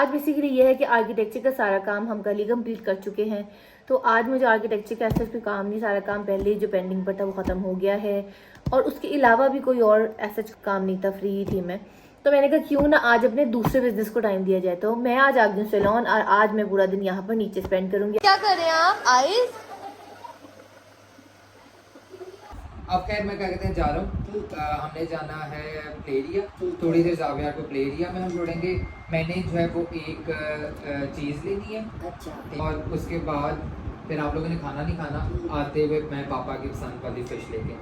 आज बेसिकली ये है कि आर्किटेक्चर का सारा काम हम कल ही कंप्लीट कर चुके हैं। तो आज मुझे आर्किटेक्चर का ऐसा कोई काम नहीं, सारा काम पहले जो पेंडिंग पर था वो ख़त्म हो गया है और उसके अलावा भी कोई और ऐसा काम नहीं था, फ्री थी मैं। तो मैंने कहा क्यों ना आज अपने दूसरे बिजनेस को टाइम दिया जाए। तो मैं आज आ गई हूँ सैलून और आज मैं पूरा दिन यहाँ पर नीचे स्पेंड करूंगी। क्या कर रहे हैं आप? आइज अब खैर मैं क्या कहते हैं जा रहा हूँ। हमने जाना है प्ले एरिया, थोड़ी देर जाविया को प्ले एरिया में हम छोड़ेंगे। मैंने जो है वो एक चीज़ लेनी है। अच्छा। और उसके बाद फिर आप लोगों ने खाना नहीं खाना, आते हुए मैं पापा की पसंद वाली फिश लेके।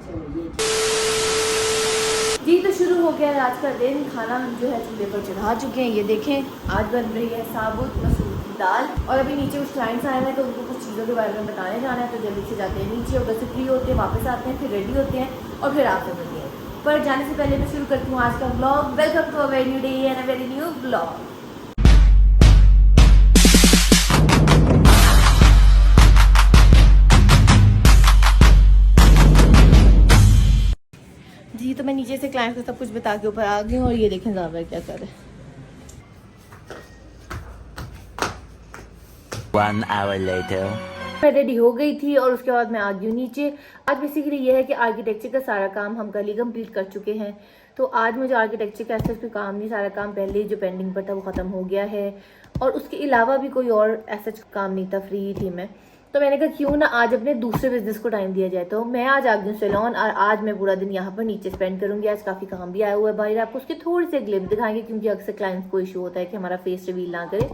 जी तो शुरू हो गया रात का दिन। खाना हम जो है चूल्हे पर चढ़ा चुके हैं। ये देखें आज बन रही है साबुत मसूर की दाल। और अभी नीचे कुछ क्लाइंट्स आए हैं तो उनको कुछ चीज़ों के बारे में बताने जाना है, तो जल्दी से जाते हैं नीचे और बस फ्री होते हैं, वापस आते हैं, फिर रेडी होते हैं और फिर आपसे मिलते हैं। पर जाने से पहले मैं शुरू करती हूँ आज का vlog. Welcome to a very new day and a very new vlog. जी तो मैं नीचे से क्लाइंट को सब कुछ बता के ऊपर आ गई हूँ और ये देखें ज़ाविया क्या कर रहे हैं। 1 hour later. मैं रेडी हो गई थी और उसके बाद मैं आ गई हूँ नीचे। आज बेसिकली ये है कि आर्किटेक्चर का सारा काम हम कल ही कंप्लीट कर चुके हैं। तो आज मुझे आर्किटेक्चर का ऐसा कोई काम नहीं, सारा काम पहले जो पेंडिंग पर था वो ख़त्म हो गया है और उसके अलावा भी कोई और ऐसा काम नहीं था, फ्री थी मैं। तो मैंने कहा क्यों ना आज अपने दूसरे बिजनेस को टाइम दिया जाए। तो मैं आज आ गई हूँ सैलून और आज मैं पूरा दिन यहाँ पर नीचे स्पेंड करूंगी। आज काफ़ी काम भी आया हुआ है बाहर, आपको उसके थोड़े से ग्लिम्स दिखाएंगे क्योंकि अक्सर क्लाइंट्स को इशू होता है कि हमारा फेस रिवील ना करे,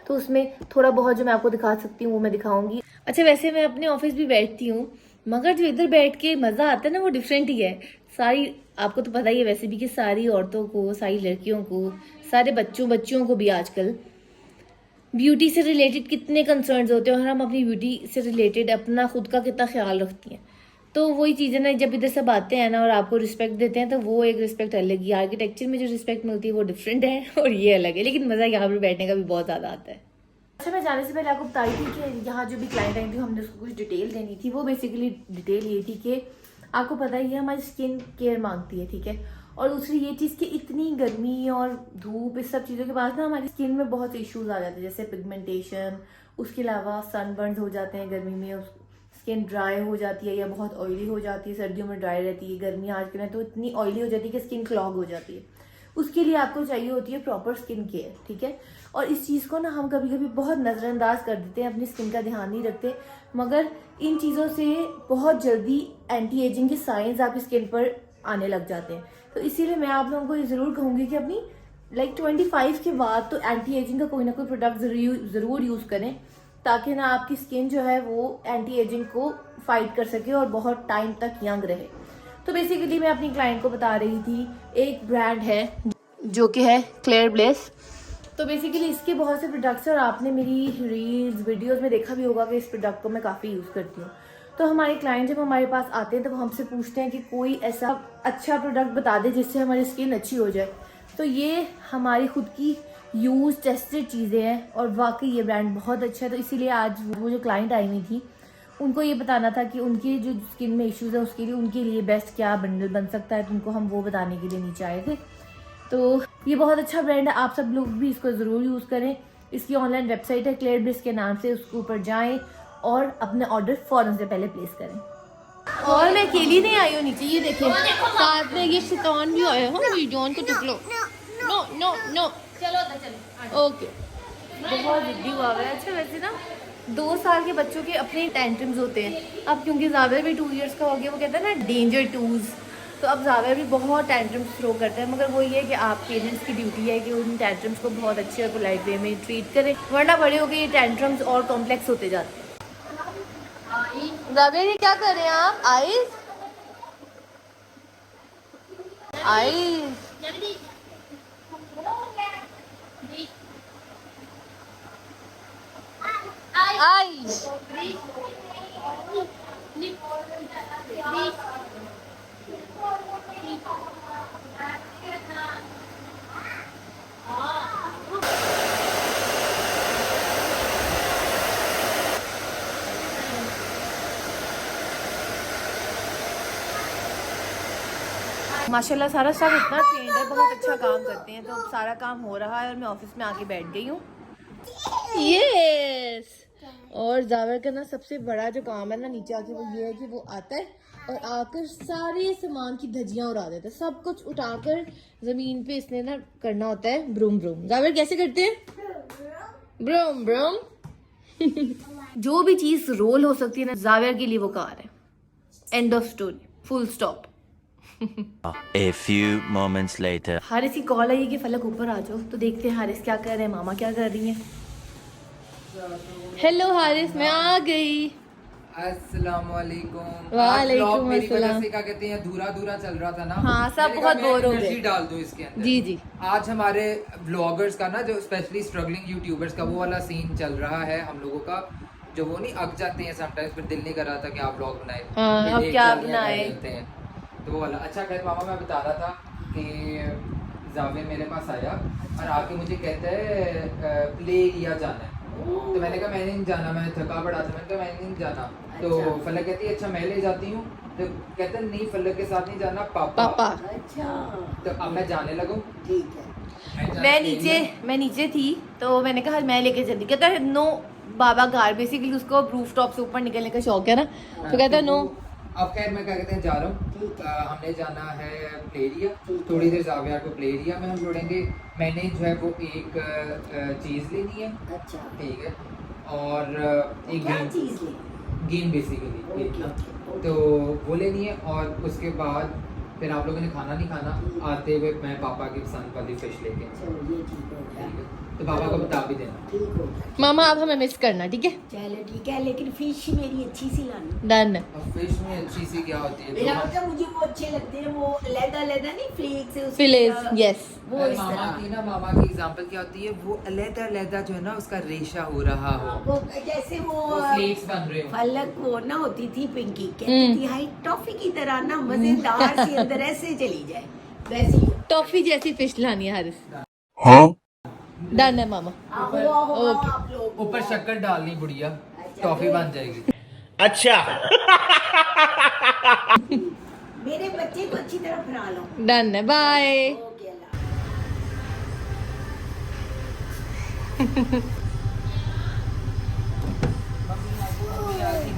तो उसमें थोड़ा बहुत जो मैं आपको दिखा सकती हूँ वो मैं दिखाऊंगी। अच्छा वैसे मैं अपने ऑफिस भी बैठती हूँ, मगर जो इधर बैठ के मज़ा आता है ना वो डिफरेंट ही है। सारी आपको तो पता ही है वैसे भी कि सारी औरतों को, सारी लड़कियों को, सारे बच्चों को भी आजकल ब्यूटी से रिलेटेड कितने कंसर्न्स होते हैं और हम अपनी ब्यूटी से रिलेटेड अपना खुद का कितना ख्याल रखती हैं। तो वही चीज़ें ना, जब इधर सब आते हैं ना और आपको रिस्पेक्ट देते हैं तो वो एक रिस्पेक्ट अलग ही। आर्किटेक्चर में जो रिस्पेक्ट मिलती है वो डिफरेंट है और ये अलग है, लेकिन मज़ा यहाँ पर बैठने का भी बहुत ज़्यादा आता है। अच्छा मैं जाने से पहले आपको बताई थी कि यहाँ जो भी क्लाइंट आई थी हमने उसको कुछ डिटेल देनी थी। वो बेसिकली डिटेल ये थी कि आपको पता ही है हमारी स्किन केयर मांगती है, ठीक है। और दूसरी ये चीज़ कि इतनी गर्मी और धूप इस सब चीज़ों के बाद ना हमारी स्किन में बहुत इश्यूज आ जाते हैं, जैसे पिगमेंटेशन, उसके अलावा सनबर्न्स हो जाते हैं गर्मी में, स्किन ड्राई हो जाती है या बहुत ऑयली हो जाती है। सर्दियों में ड्राई रहती है, गर्मी आज के में तो इतनी ऑयली हो जाती है कि स्किन क्लॉग हो जाती है। उसके लिए आपको चाहिए होती है प्रॉपर स्किन केयर, ठीक है। और इस चीज़ को ना हम कभी कभी बहुत नज़रअंदाज कर देते हैं, अपनी स्किन का ध्यान नहीं रखते, मगर इन चीज़ों से बहुत जल्दी एंटी एजिंग के साइंस आपकी स्किन पर आने लग जाते हैं। तो इसीलिए मैं आप लोगों को ये ज़रूर कहूँगी कि अपनी 25 के बाद तो एंटी एजिंग का कोई ना कोई प्रोडक्ट ज़रूर यूज़ करें, ताकि ना आपकी स्किन जो है वो एंटी एजिंग को फाइट कर सके और बहुत टाइम तक यंग रहे। तो बेसिकली मैं अपनी क्लाइंट को बता रही थी, एक ब्रांड है जो कि है क्लेयर ब्लेस। तो बेसिकली इसके बहुत से प्रोडक्ट्स हैं और आपने मेरी रील्स वीडियोस में देखा भी होगा कि इस प्रोडक्ट को मैं काफ़ी यूज़ करती हूँ। तो हमारे क्लाइंट जब हमारे पास आते हैं तो वो हमसे पूछते हैं कि कोई ऐसा अच्छा प्रोडक्ट बता दे जिससे हमारी स्किन अच्छी हो जाए। तो ये हमारी खुद की यूज़ टेस्टेड चीज़ें हैं और वाकई ये ब्रांड बहुत अच्छा है। तो इसीलिए आज वो जो क्लाइंट आई हुई थी उनको ये बताना था कि उनकी जो स्किन में इश्यूज है उसके लिए उनके लिए बेस्ट क्या बंडल बन सकता है, तो उनको हम वो बताने के लिए नीचे आए थे। तो ये बहुत अच्छा ब्रांड है, आप सब लोग भी इसको ज़रूर यूज़ करें। इसकी ऑनलाइन वेबसाइट है क्लेयर ब्लेस के नाम से, उसके ऊपर जाएं और अपने ऑर्डर फ़ौरन से पहले प्लेस करें। और मैं अकेली नहीं आई हूँ नीचे, ये देखें साथ में ये शैतान भी आया है। वीडियो को टुक लो। नो नो नो चलो ओके। बहुत जिद्दी हुआ है। अच्छा वैसे ना 2 साल के बच्चों के अपने टेंट्रम्स होते हैं। अब क्योंकि ज़ाविया भी 2 इयर्स का हो गया, वो कहता है ना डेंजर टूज, तो अब ज़ाविया भी बहुत टेंट्रम्स थ्रो करता है। मगर वो ये है कि आप पेरेंट्स की ड्यूटी है कि उन टेंट्रम्स को बहुत अच्छे और पोलाइट वे में ट्रीट करें, वरना बड़े हो गए ये टेंट्रम्स और कॉम्प्लेक्स होते जाते हैं। ज़ाविया ये क्या कर रहे हैं आप? आइज आइज आइज माशाल्लाह सारा स्टाफ इतना ट्रेंड है, बहुत अच्छा काम करते हैं। तो अब सारा काम हो रहा है और मैं ऑफिस में आके बैठ गई हूँ। यस। और जावर का ना सबसे बड़ा जो काम है ना नीचे आके वो ये है कि वो आता है और आकर सारे सामान की धज्जियां उड़ा देता है। सब कुछ उठाकर जमीन पे इसने ना करना होता है ब्रूम ब्रूम। जावर कैसे करते हैं? Vroom vroom. जो भी चीज रोल हो सकती है ना, जावेर के लिए वो कार है। End of story, full stop. A few moments later. Haris की कॉल आई है कि फलक ऊपर आ जाओ, तो देखते हैं हारिस क्या कर रहे हैं, मामा क्या कर रही हैं। हेलो हारिस, मैं आ गई। अस्सलाम वालेकुम। वालेकुम आज vlog मेरी वजह अस्सलाम। से क्या कहते हैं धूरा चल रहा था ना। हाँ, सब मैंने कहा बहुत मैं बोर हो गए। एनर्जी डाल दूं इसके अंदर। जी जी। आज हमारे व्लॉगर्स का ना जो स्पेशली स्ट्रगलिंग यूट्यूबर्स का वो वाला सीन चल रहा है हम लोगों का, जो वो नहीं अक जाते हैं समटाइम्स, फिर दिल नहीं कर रहा था कि आप व्लॉग बनाए। हाँ, फिर अब एक क्या साल में बनाए? कर लेते हैं। तो वो वाला अच्छा। खैर मामा मैं बता रहा था कि जावे मेरे पास आया और आके मुझे कहता है प्ले एरिया जाना है। तो मैंने कहा मैंने नहीं जाना, मैं थका पड़ा था। मैंने कहा मैंने नहीं जाना। तो फलक कहती है अच्छा मैं ले जाती हूँ। तो कहते नहीं फलक के साथ नहीं जाना, पापा। अच्छा तो अब मैं जाने लगूँ। ठीक है। मैं नीचे थी तो मैंने कहा मैं लेके चलती। कहता है नो बाबा कार, बेसिकली उसको रूफ टॉप से ऊपर निकलने का शौक है ना, तो कहता है नो। अब खैर मैं क्या कहते हैं जा रहा हूँ। हमने जाना है प्ले एरिया, थोड़ी देर जाविया को प्ले एरिया में हम जोड़ेंगे। मैंने जो है वो एक चीज़ लेनी है, अच्छा ठीक है, और एक क्या गेम चीज ले? Game basically okay, okay. तो वो लेनी है। और उसके बाद फिर आप लोगों ने खाना नहीं खाना, आते हुए मैं पापा की पसंद वाली फिश लेके। चलो ये ठीक हो गया। ठीक है, तो पापा को बता भी देना। ठीक हो गया। मामा आप हमें मिस करना, ठीक है? चलो ठीक है, लेकिन फिश मेरी अच्छी सी लानी। डन। अब फिश में अच्छी सी क्या होती है? मेरा तो मतलब मुझे वो अच्छे लगते हैं, वो लैदा लैदा नहीं फ्लेक्स से फिलेस, यस। वो इस मामा तरह की ना, मामा की एग्जांपल क्या होती है? वो अलग-अलग जो है ना उसका रेशा हो रहा हो, वो जैसे वो फ्लेक्स बन रहे हो। फलक वो ना होती थी पिंकी, कहती थी हाई टॉफी की तरह ना मजेदार सी अंदर ऐसे चली जाए, वैसी हो। टॉफी जैसी फिश लानी है हारिस। डन है मामा। आहो आहो ओके। आप लोग ऊपर शक्कर डालनी बुढ़िया, अच्छा, टॉफी वो- बन जाएगी। मेरे बच्चे को अच्छी तरह फरा लो। डन है, बाय। ओके अल्लाह।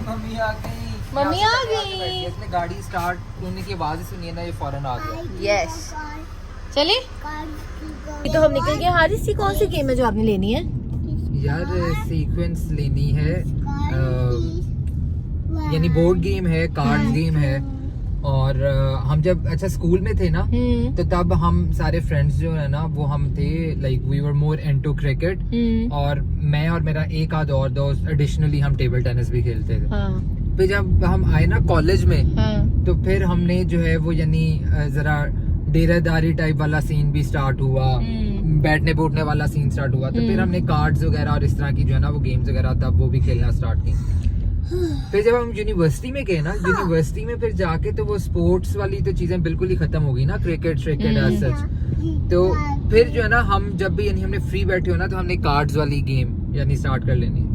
मम्मी आ गई। मम्मी आ गई। इसने गाड़ी स्टार्ट होने की आवाज ही सुनी है ना, ये फौरन आ गया। यस। चले ये तो हम निकल गए। हारिस सी कौन सी गेम है जो आपने लेनी है? यार सीक्वेंस लेनी है, यानी बोर्ड गेम है, कार्ड गेम है। और हम जब अच्छा स्कूल में थे ना, तो तब हम सारे फ्रेंड्स जो है ना वो हम थे like we were more into cricket. और मैं और मेरा एक आध और दोस्त एडिशनली हम टेबल टेनिस भी खेलते थे। हाँ फिर जब हम आए ना कॉलेज में, हाँ। तो फिर हमने जो है वो यानी जरा डेरादारी टाइप वाला सीन भी स्टार्ट हुआ, बैठने बैठने वाला सीन स्टार्ट हुआ। तो फिर हमने कार्ड्स वगैरह और इस तरह की जो है ना वो गेम्स वगैरह तब वो भी खेलना स्टार्ट की। फिर जब हम यूनिवर्सिटी में गए ना, यूनिवर्सिटी में फिर जाके तो वो स्पोर्ट्स वाली तो चीजें बिल्कुल ही खत्म हो गई ना, क्रिकेट एज सच। तो फिर जो है ना हम जब भी यानी हमने फ्री बैठे हो ना, तो हमने कार्ड्स वाली गेम यानी स्टार्ट कर लेनी।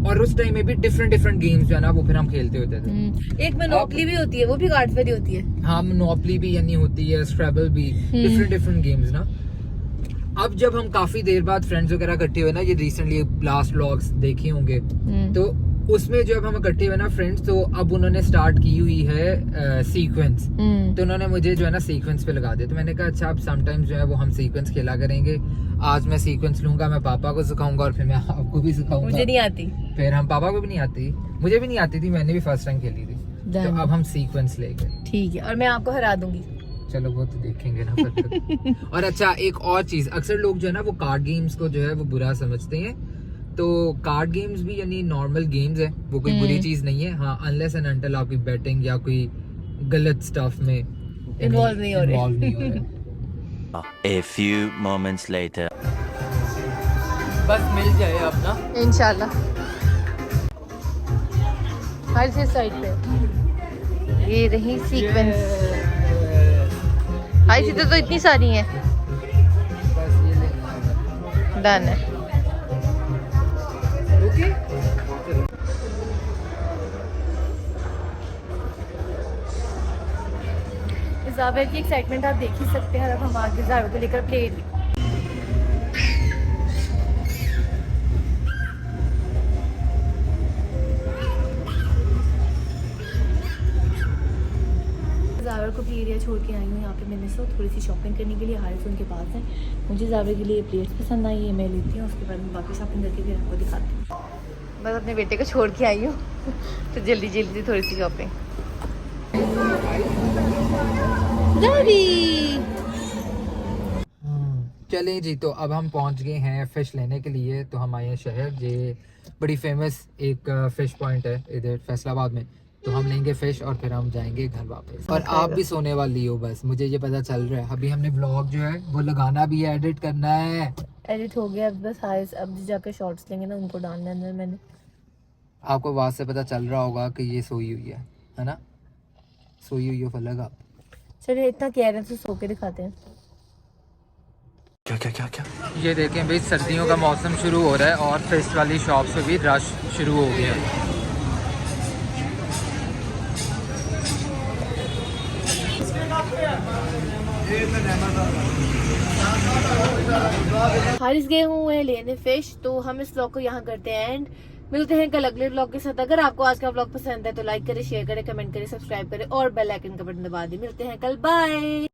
और उस टाइम में भी डिफरेंट गेम्स जो है ना वो फिर हम खेलते होते थे। एक मोनोपोली भी होती है, वो भी कार्ड्स पर ही होती है। हाँ, मोनोपोली भी यानी होती है, स्क्रैबल भी, डिफरेंट गेम्स ना। अब जब हम काफी देर बाद फ्रेंड्स वगैरह इकट्ठे हुए ना, ये रिसेंटली लास्ट व्लॉग्स देखे होंगे, तो उसमें जब हम इकट्ठे हुए ना फ्रेंड्स, तो अब उन्होंने स्टार्ट की हुई है सीक्वेंस। तो उन्होंने मुझे जो है ना सीक्वेंस पे लगा दिया। तो मैंने कहा अच्छा अब समटाइम्स जो है वो हम सीक्वेंस खेला करेंगे। आज मैं सीक्वेंस लूंगा, मैं पापा को सिखाऊंगा और फिर मैं आपको भी सिखाऊंगा। मुझे नहीं आती। फिर हम पापा को भी नहीं आती, मुझे भी नहीं आती थी, मैंने भी फर्स्ट टाइम खेली थी। तो अब हम सीक्वेंस ले गए। ठीक है, और मैं आपको हरा दूंगी। चलो वो तो देखेंगे ना फिर। और अच्छा एक और चीज, अक्सर लोग जो है ना वो कार्ड गेम्स को जो है वो बुरा समझते हैं। तो कार्ड गेम्स भी यानी नॉर्मल गेम्स है, वो कोई बुरी चीज नहीं है। हाँ, अनलेस एंड अनटिल आपकी बैटिंग या कोई गलत स्टफ में इन्वॉल्व नहीं हो रहे। A few moments later. बस मिल जाए अब ना। इंशाल्लाह। हर से साइड पे ये रही सीक्वेंस। हाई सी तो इतनी सारी हैं। बस ये लेना है। डन है। ओके। जावेद की एक्साइटमेंट आप देख ही सकते हैं। अब हम आगे जावेद को लेकर प्ले जावर को प्ले एरिया छोड़ के आई हूँ। यहाँ पे मैंने सो थोड़ी सी शॉपिंग करने के लिए हारिस उनके पास है। मुझे जावर के लिए प्लेट्स पसंद आई है, मैं लेती हूँ, उसके बाद मैं बाकी शॉपिंग करके फिर आपको दिखाती हूँ। बस अपने बेटे को छोड़ के आई हूँ तो जल्दी जल्दी थोड़ी सी शॉपिंग। चलें जी, तो अब हम पहुंच गए हैं फ़िश लेने के लिए। तो हम आए हैं शहर, ये बड़ी फेमस एक फ़िश पॉइंट है इधर फैसलाबाद में। तो हम लेंगे फ़िश और फिर हम जाएंगे घर वापस। और आप भी सोने वाली हो, बस मुझे ये पता चल रहा है। अभी हमने ब्लॉग जो है वो लगाना भी है, एडिट करना है। एडिट हो गया, अब बस हारिस अब जाकर शॉर्ट्स लेंगे ना, उनको डालने अंदर मैंने। आपको आवाज़ से पता चल रहा होगा कि ये सोई हुई है ना? सोई हुई हो फलक आप। चलिए इतना कह रहे हैं तो सो के दिखाते हैं। क्या क्या क्या क्या? ये देखें भाई, सर्दियों का मौसम शुरू हो रहा है और फिश वाली शॉप से भी रश शुरू हो गया है। हारिस गए हुए हैं लेने फिश, तो हम इस व्लॉग को यहाँ करते हैं एंड मिलते हैं कल अगले व्लॉग के साथ। अगर आपको आज का व्लॉग पसंद है तो लाइक करें, शेयर करें, कमेंट करें, सब्सक्राइब करें और बेल आइकन का बटन दबा दें। मिलते हैं कल, बाय।